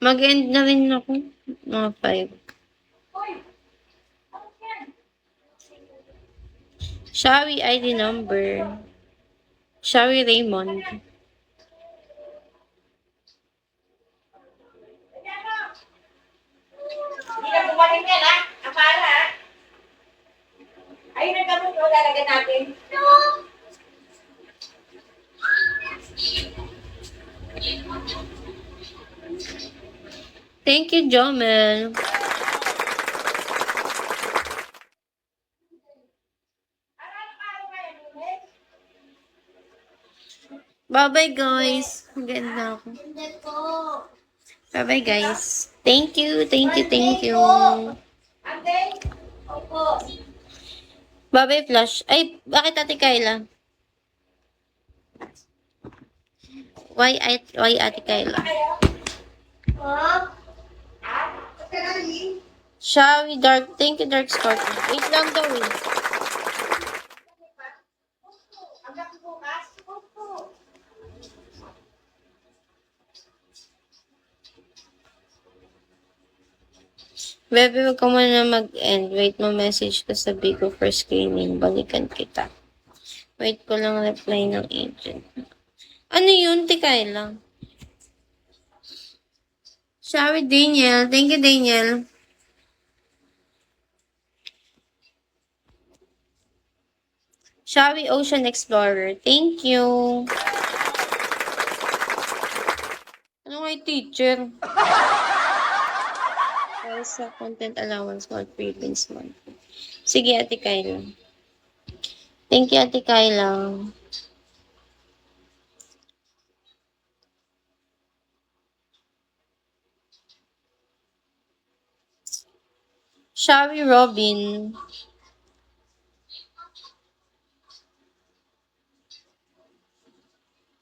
Mag-end na rin ako. Mga 5. Shawi ID number. Shawi Raymond. Hindi na bumalik yan, ha? Akala, ha? Ayun ang gamot ko, lalagyan natin. Thank you, Jomel. Bye-bye, guys. Maganda ako. Hindi po. Bye-bye, guys. Thank you, thank you, thank you. Ate? Opo. Bye-bye, Flash. Ay, bakit Ate Kayla? Why Ate Kayla? Shawi Dark. Thank you, Dark Scorpion. Wait lang daw eh. Hanggang bukas? Opo. Bebe, wag ka muna mag-end. Wait, ma-message ka sa Bigo for screening. Balikan kita. Wait ko lang reply ng agent. Ano yun, Tikay lang? Shawi Daniel. Thank you, Daniel. Shawi Ocean Explorer. Thank you. Ano nga yung teacher? Para sa content allowance mo at freelance mo. Sige, Ate Kayla. Thank you, Ate Kayla. Shawi Robin.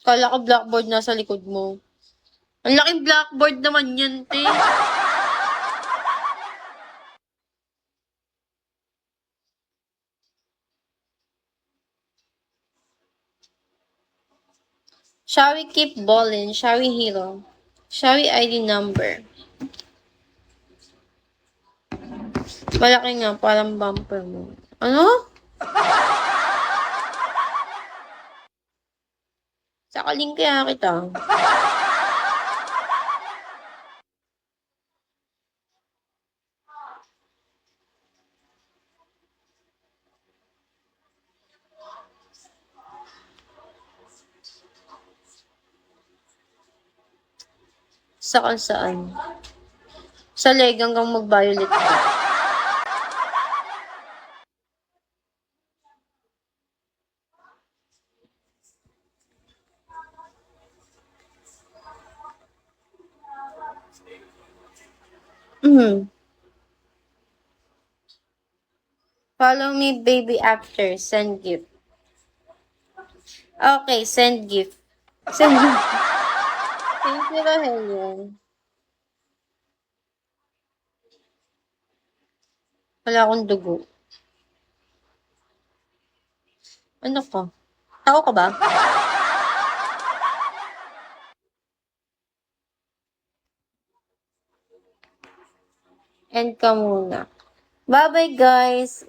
Kala ko blackboard nasa likod mo. Ang laking blackboard naman yan, te. Shall we keep ballin'? Shall we hero? Shall we ID number? Malaki nga, parang bumper mo. Ano? Sakaling kaya kita. Saan? Sa leg hanggang mag-violet ka. Follow me, baby, after. Send gift. Okay, send gift. Send gift. Thank you, Rogelio. Wala akong dugo. Ano ka? Tao ka ba? End ka muna. Bye-bye, guys.